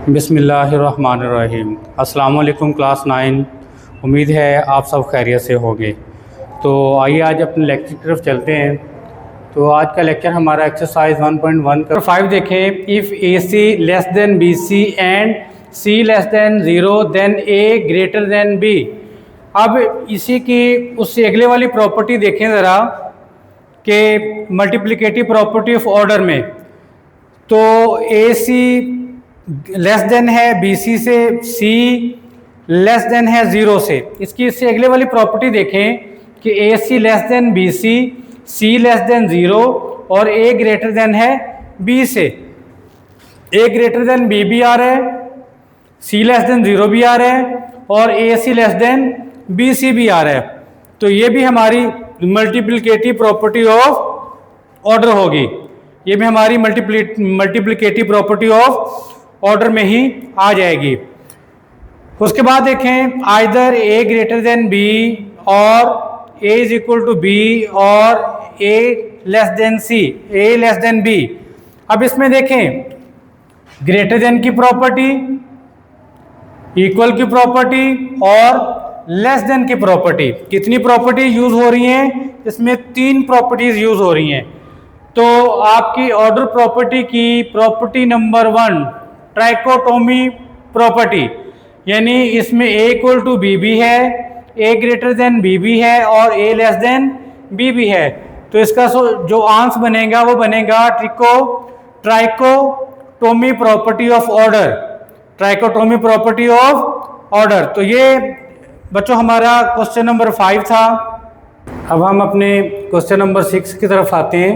बिस्मिल्लाहिर्रहमानिर्रहीम। अस्सलाम वालेकुम क्लास 9। उम्मीद है आप सब खैरियत से होंगे। तो आइए आज अपने लेक्चर की तरफ चलते हैं। तो आज का लेक्चर हमारा एक्सरसाइज 1.1 का 5 देखें। If a c less than b c and c less than 0 then a greater than b. अब इसी की उससे अगले वाली प्रॉपर्टी देखें ज़रा कि मल्टीप्लिकेटिव प्रॉपर्टी ऑफ ऑर्डर में। तो ए सी लेस देन है बी सी से, सी लेस देन है 0 से। इसकी इससे अगले वाली प्रॉपर्टी देखें कि ए सी लेस देन बी सी, सी लेस देन 0 और ए ग्रेटर देन है बी से। ए ग्रेटर देन बी भी आ रहा है, सी लेस देन 0 भी आ रहा है और ए सी लेस देन बी सी भी आ रहा है। तो ये भी हमारी मल्टीप्लिकेटिव प्रॉपर्टी ऑफ ऑर्डर होगी। ये भी हमारी मल्टीप्लिकेटिव प्रॉपर्टी ऑफ ऑर्डर में ही आ जाएगी। उसके बाद देखें आइदर ए ग्रेटर देन बी और ए इज इक्वल टू बी और ए लेस देन सी, ए लेस देन बी। अब इसमें देखें ग्रेटर देन की प्रॉपर्टी, इक्वल की प्रॉपर्टी और लेस देन की प्रॉपर्टी। कितनी प्रॉपर्टी यूज हो रही हैं? इसमें 3 प्रॉपर्टीज यूज हो रही हैं। तो आपकी ऑर्डर प्रॉपर्टी की प्रॉपर्टी नंबर 1 ट्राइकोटोमी प्रॉपर्टी, यानी इसमें ए इक्वल टू बी भी है, ए ग्रेटर देन बी भी है और ए लेस देन बी भी है। तो इसका जो आंसर बनेगा वो बनेगा trichotomy property of order, trichotomy property of order. तो ये बच्चों हमारा क्वेश्चन नंबर 5 था। अब हम अपने क्वेश्चन नंबर 6 की तरफ आते हैं।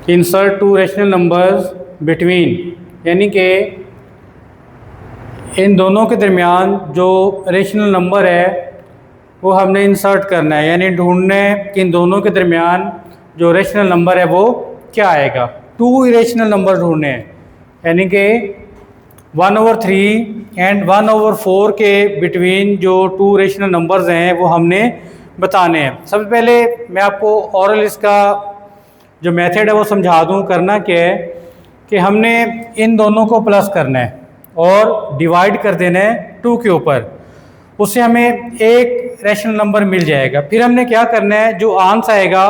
इंसर्ट 2 रेशनल नंबर्स बिटवीन, यानी कि इन दोनों के दरमियान जो रेशनल नंबर है वो हमने इंसर्ट करना है, यानी ढूंढने कि इन दोनों के दरमियान जो रेशनल नंबर है वो क्या आएगा। 2 इरेशनल नंबर ढूंढने हैं, यानी कि 1/3 एंड 1/4 के बिटवीन जो 2 रेशनल नंबर्स हैं वो हमने बताने हैं। सबसे पहले मैं आपको ओरल इसका जो मेथड है वो समझा दूं। करना क्या है कि हमने इन दोनों को प्लस करना है और डिवाइड कर देना है 2 के ऊपर, उससे हमें एक रेशनल नंबर मिल जाएगा। फिर हमने क्या करना है, जो आंसर आएगा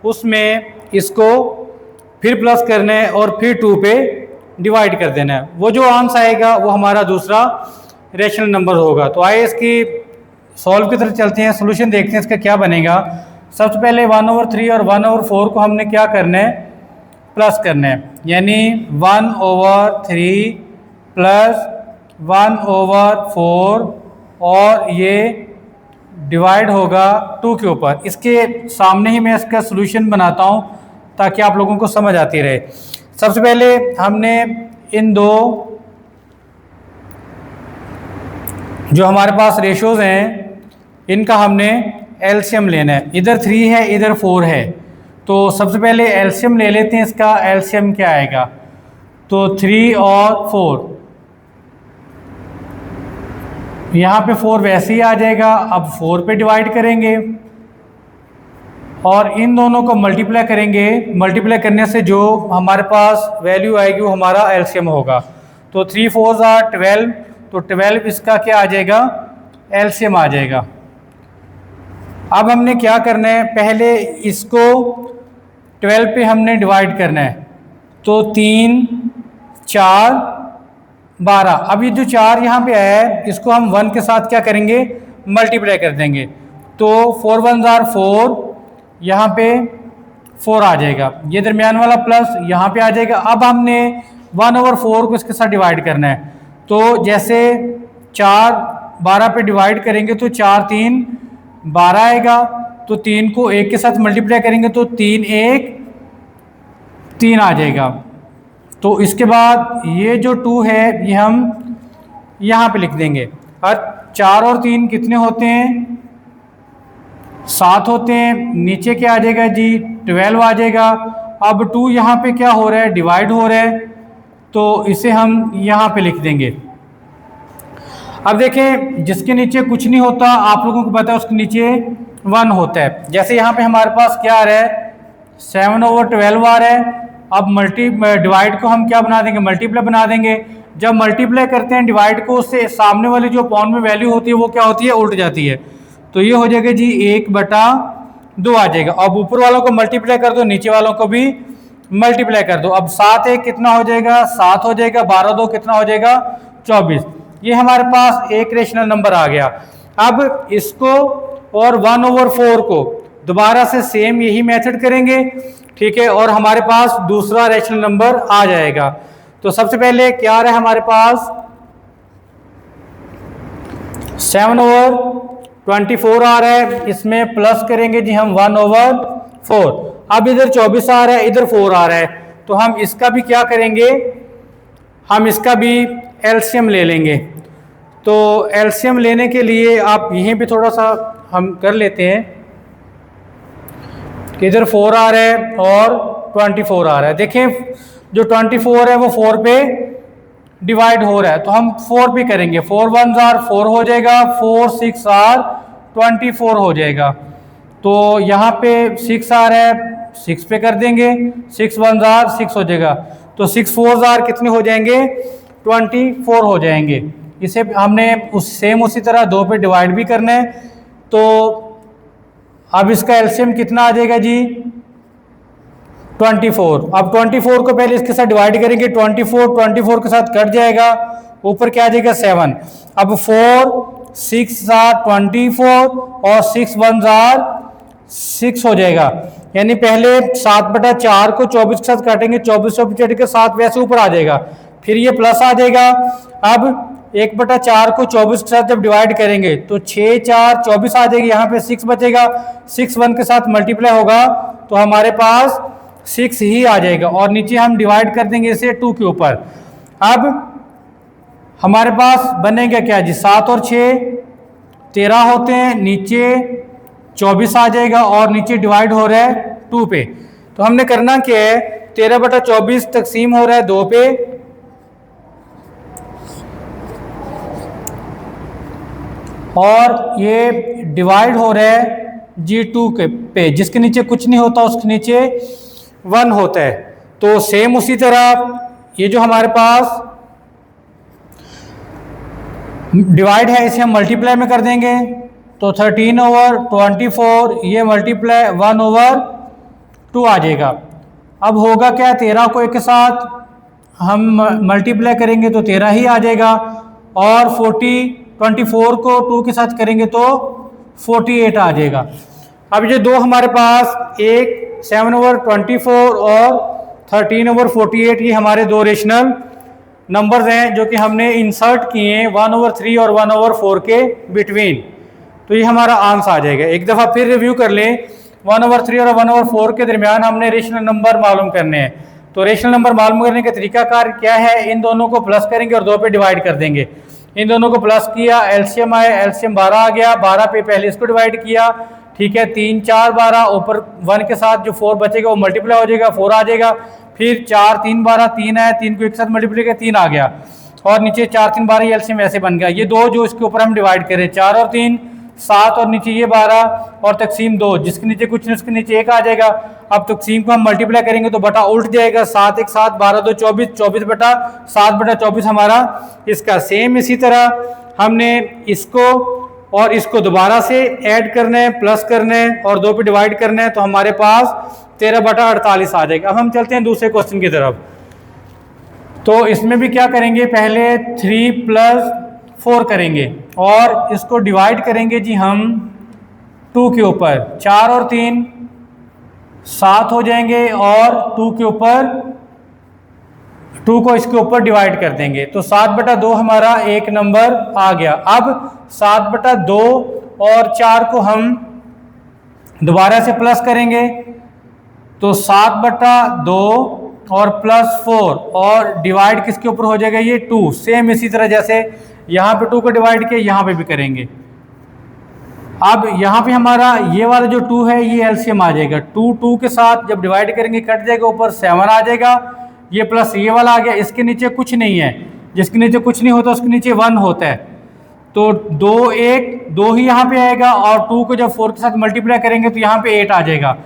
उसमें इसको फिर प्लस करना है और फिर 2 पे डिवाइड कर देना है। वो जो आंसर आएगा वो हमारा दूसरा रेशनल नंबर होगा। तो आइए इसकी सॉल्व की तरफ चलते हैं, सोल्यूशन देखते हैं इसका क्या बनेगा। सबसे पहले 1/3 और 1/4 को हमने क्या करना है, प्लस करना है, यानी 1/3 प्लस 1/4 और ये डिवाइड होगा 2 के ऊपर। इसके सामने ही मैं इसका सोल्यूशन बनाता हूँ ताकि आप लोगों को समझ आती रहे। सबसे पहले हमने इन दो जो हमारे पास रेशोज हैं इनका हमने एलसीएम लेना है। इधर 3 है, इधर 4 है। तो सबसे पहले एलसीएम ले लेते हैं। इसका एलसीएम क्या आएगा, तो 3 और 4, यहाँ पे 4 वैसे ही आ जाएगा। अब 4 पे डिवाइड करेंगे और इन दोनों को मल्टीप्लाई करेंगे। मल्टीप्लाई करने से जो हमारे पास वैल्यू आएगी वो हमारा एलसीएम होगा। तो 3 4 are 12, तो 12 इसका क्या आ जाएगा, एलसीएम आ जाएगा। अब हमने क्या करना है, पहले इसको 12 पे हमने डिवाइड करना है। तो 3 4 12। अब ये जो 4 यहाँ पे आया है इसको हम 1 के साथ क्या करेंगे, मल्टीप्लाई कर देंगे। तो 4 1s are 4, यहाँ पे 4 आ जाएगा। ये दरमियान वाला प्लस यहाँ पे आ जाएगा। अब हमने 1/4 को इसके साथ डिवाइड करना है। तो जैसे 4 12 पे डिवाइड करेंगे तो 4 3 12 आएगा। तो 3 को 1 के साथ मल्टीप्लाई करेंगे तो 3 1 3 आ जाएगा। तो इसके बाद ये जो 2 है ये हम यहाँ पे लिख देंगे। और 4 और 3 कितने होते हैं, 7 होते हैं। नीचे क्या आ जाएगा जी, 12 आ जाएगा। अब 2 यहाँ पे क्या हो रहा है, डिवाइड हो रहा है, तो इसे हम यहाँ पे लिख देंगे। अब देखें जिसके नीचे कुछ नहीं होता, आप लोगों को पता है उसके नीचे 1 होता है। जैसे यहाँ पे हमारे पास क्या आ रहा है, 7/12 आ रहा है। अब डिवाइड को हम क्या बना देंगे, मल्टीप्लाई बना देंगे। जब मल्टीप्लाई करते हैं डिवाइड को, उससे सामने वाली जो पॉइंट में वैल्यू होती है वो क्या होती है, उल्ट जाती है। तो ये हो जाएगा जी 1/2 आ जाएगा। अब ऊपर वालों को मल्टीप्लाई कर दो, नीचे वालों को भी मल्टीप्लाई कर दो। अब 7 1 कितना हो जाएगा, 7 हो जाएगा। 12 2 कितना हो जाएगा, 24। ये हमारे पास एक रेशनल नंबर आ गया। अब इसको और 1/4 को दोबारा से सेम यही मेथड करेंगे, ठीक है, और हमारे पास दूसरा रेशनल नंबर आ जाएगा। तो सबसे पहले क्या आ रहा है हमारे पास, 7/24 आ रहा है, इसमें प्लस करेंगे जी हम 1/4। अब इधर 24 आ रहा है, इधर 4 आ रहा है, तो हम इसका भी क्या करेंगे, हम इसका भी एलसीएम ले लेंगे। तो एलसीएम लेने के लिए आप यहीं पे थोड़ा सा हम कर लेते हैं कि इधर 4 आ रहा है और 24 आ रहा है। देखें जो 24 है वो 4 पे डिवाइड हो रहा है, तो हम 4 पे करेंगे। 4 1 4 हो जाएगा, 4 6 24 हो जाएगा। तो यहाँ पे 6 आ रहा है, 6 पे कर देंगे, 6 1 6 हो जाएगा। तो 6 4 कितने हो जाएंगे, 24 हो जाएंगे। इसे हमने उसी तरह 2 पे डिवाइड भी करना है। तो अब इसका एलसीएम कितना आ जाएगा जी, 24। अब 24 को पहले इसके साथ डिवाइड करेंगे, 24 के साथ कट जाएगा, ऊपर क्या आ जाएगा 7। अब 4 6 24 और 6 1 6 हो जाएगा। यानी पहले 7/4 को 24 के साथ काटेंगे, 24 के 7 वैसे ऊपर आ जाएगा, फिर ये प्लस आ जाएगा। अब 1/4 को 24 के साथ जब डिवाइड करेंगे तो 6 4 24 आ जाएगी, यहाँ पे 6 बचेगा, 6 1 के साथ मल्टीप्लाई होगा तो हमारे पास 6 ही आ जाएगा, और नीचे हम डिवाइड कर देंगे इसे 2 के ऊपर। अब हमारे पास बनेगा क्या जी, 7 और 6 13 होते हैं, नीचे 24 आ जाएगा और नीचे डिवाइड हो रहा है 2 पे। तो हमने करना क्या है, 13/24 तकसीम हो रहा है 2 पे, और ये डिवाइड हो रहा है जी 2 के पे, जिसके नीचे कुछ नहीं होता उसके नीचे 1 होता है। तो सेम उसी तरह ये जो हमारे पास डिवाइड है इसे हम मल्टीप्लाई में कर देंगे। तो 13/24 ये मल्टीप्लाई 1/2 आ जाएगा। अब होगा क्या, 13 को एक के साथ हम मल्टीप्लाई करेंगे तो 13 ही आ जाएगा, और 24 को 2 के साथ करेंगे तो 48 आ जाएगा। अब ये दो हमारे पास, एक 7/24 और 13/48, ये हमारे दो रेशनल नंबर्स हैं जो कि हमने इंसर्ट किए हैं 1/3 और 1/4 के बिटवीन। तो ये हमारा आंसर आ जाएगा। एक दफ़ा फिर रिव्यू कर लें, 1/3 और 1/4 के दरमियान हमने रेशनल नंबर मालूम करने हैं। तो रेशनल नंबर मालूम करने का तरीकाकार क्या है, इन दोनों को प्लस करेंगे और 2 पे डिवाइड कर देंगे। इन दोनों को प्लस किया, एलसीएम आया, एलसीएम 12 आ गया, 12 पे पहले इसको डिवाइड किया, ठीक है, 3 4 12, ऊपर 1 के साथ जो 4 बचेगा वो मल्टीप्लाई हो जाएगा, 4 आ जाएगा। फिर 4 3 12, 3 आया, 3 को एक साथ मल्टीप्लाई किया, 3 आ गया, और नीचे 4 3 12 एलसीएम ऐसे बन गया। ये दो जो इसके ऊपर हम डिवाइड करें, 4 और 3 7, और नीचे ये 12, और तकसीम 2, जिसके नीचे कुछ नहीं उसके नीचे 1 आ जाएगा। अब तकसीम को हम मल्टीप्लाई करेंगे तो बटा उल्ट जाएगा, 7 1 7, 12 2 24, 24/7/24 हमारा इसका। सेम इसी तरह हमने इसको और इसको दोबारा से ऐड करना है, प्लस करना है और 2 पे डिवाइड करना है, तो हमारे पास 13/48 आ जाएगा। अब हम चलते हैं दूसरे क्वेश्चन की तरफ। तो इसमें भी क्या करेंगे, पहले 3 + 4 करेंगे और इसको डिवाइड करेंगे जी हम 2 के ऊपर। 4 और 3 7 हो जाएंगे, और 2 के ऊपर 2 को इसके ऊपर डिवाइड कर देंगे, तो 7/2 हमारा एक नंबर आ गया। अब 7/2 और 4 को हम दोबारा से प्लस करेंगे, तो 7/2 और +4 और डिवाइड किसके ऊपर हो जाएगा, ये 2। सेम इसी तरह जैसे यहाँ पे 2 को डिवाइड किया, यहाँ पे भी करेंगे। अब यहाँ पे हमारा ये वाला जो 2 है ये एलसीएम आ जाएगा, 2 के साथ जब डिवाइड करेंगे कट जाएगा, ऊपर 7 आ जाएगा, ये प्लस ये वाला आ गया, इसके नीचे कुछ नहीं है, जिसके नीचे कुछ नहीं होता उसके नीचे 1 होता है, तो 2 1 2 ही यहाँ पे आएगा, और 2 को जब 4 के साथ मल्टीप्लाई करेंगे तो यहाँ पे 8 आ जाएगा।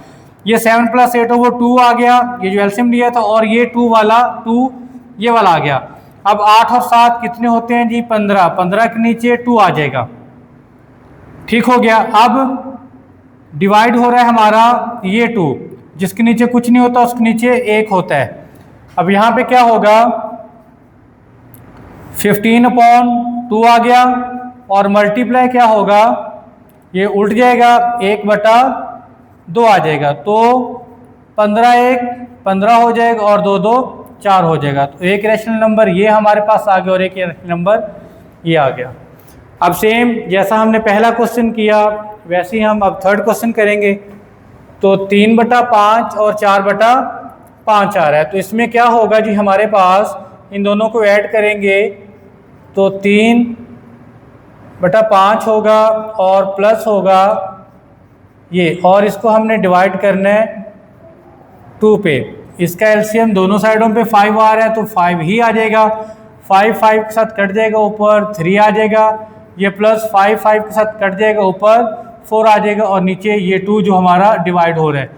ये 7 + 8/2 आ गया, ये जो एलसीएम लिया था, और ये 2 वाला 2 ये वाला आ गया। अब 8 और 7 कितने होते हैं जी 15, 15 के नीचे 2 आ जाएगा। ठीक हो गया। अब डिवाइड हो रहा है हमारा ये 2, जिसके नीचे कुछ नहीं होता उसके नीचे 1 होता है। अब यहाँ पे क्या होगा 15/2 आ गया और मल्टीप्लाई क्या होगा, ये उल्ट जाएगा 1/2 आ जाएगा। तो 15 1 15 हो जाएगा और 2 2 4 हो जाएगा। तो एक रैशनल नंबर ये हमारे पास आ गया और एक रैशनल नंबर ये आ गया। अब सेम जैसा हमने पहला क्वेश्चन किया वैसे ही हम अब थर्ड क्वेश्चन करेंगे। तो 3/5 और 4/5 आ रहा है। तो इसमें क्या होगा जी, हमारे पास इन दोनों को ऐड करेंगे तो 3/5 होगा और प्लस होगा ये, और इसको हमने डिवाइड करना है 2 पे। इसका एलसीएम दोनों साइडों पे 5 आ रहा है तो 5 ही आ जाएगा। 5 5 के साथ कट जाएगा, ऊपर 3 आ जाएगा। ये प्लस 5 5 के साथ कट जाएगा, ऊपर 4 आ जाएगा और नीचे ये 2 जो हमारा डिवाइड हो रहा है।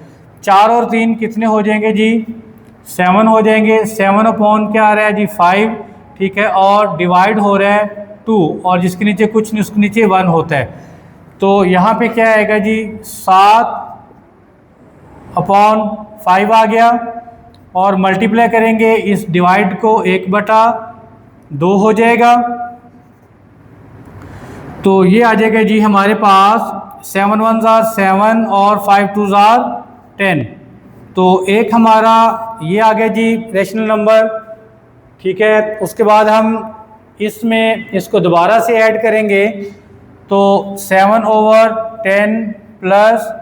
4 और 3 कितने हो जाएंगे जी 7 हो जाएंगे। 7 अपॉन क्या आ रहा है जी 5, ठीक है, और डिवाइड हो रहा है 2 और जिसके नीचे कुछ नहीं उसके नीचे 1 होता है। तो यहाँ पे क्या आएगा जी 7/5 आ गया और मल्टीप्लाई करेंगे इस डिवाइड को 1/2 हो जाएगा। तो ये आ जाएगा जी हमारे पास 7 1 7 और 5 2 10। तो एक हमारा ये आ गया जी रैशनल नंबर, ठीक है। उसके बाद हम इसमें इसको दोबारा से ऐड करेंगे तो 7/10 प्लस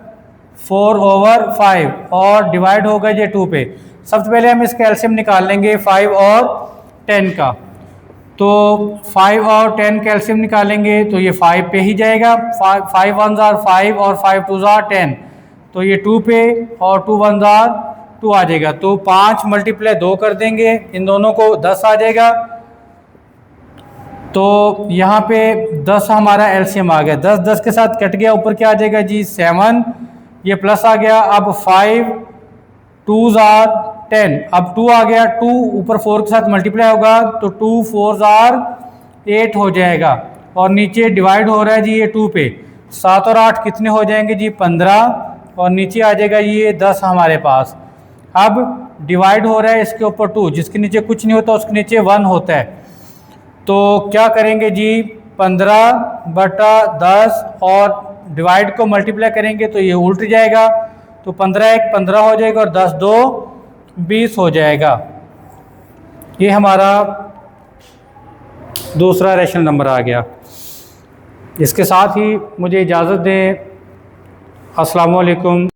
4/5 और डिवाइड होगा ये 2 पे। सबसे पहले हम इसका एलसीएम निकाल लेंगे 5 और 10 का। तो 5 और 10 कैल्शियम निकालेंगे तो ये 5 पे ही जाएगा। 5 1 5 और 5 2 10, तो ये 2 पे और 2 1 2 आ जाएगा। तो 5 मल्टीप्लाई 2 कर देंगे, इन दोनों को 10 आ जाएगा। तो यहाँ पे 10 हमारा एलसीएम आ गया। 10 10 के साथ कट गया, ऊपर क्या आ जाएगा जी 7, ये प्लस आ गया। अब 5 2 10, अब 2 आ गया, 2 ऊपर 4 के साथ मल्टीप्लाई होगा तो 2 4 8 हो जाएगा और नीचे डिवाइड हो रहा है जी ये 2 पे। 7 और 8 कितने हो जाएंगे जी 15 और नीचे आ जाएगा ये 10 हमारे पास। अब डिवाइड हो रहा है इसके ऊपर 2, जिसके नीचे कुछ नहीं होता उसके नीचे 1 होता है। तो क्या करेंगे जी 15/10 और डिवाइड को मल्टीप्लाई करेंगे तो ये उल्ट जाएगा। तो 15 1 15 हो जाएगा और 10 2 20 हो जाएगा। ये हमारा दूसरा रैशनल नंबर आ गया। इसके साथ ही मुझे इजाज़त दें। अस्सलाम वालेकुम।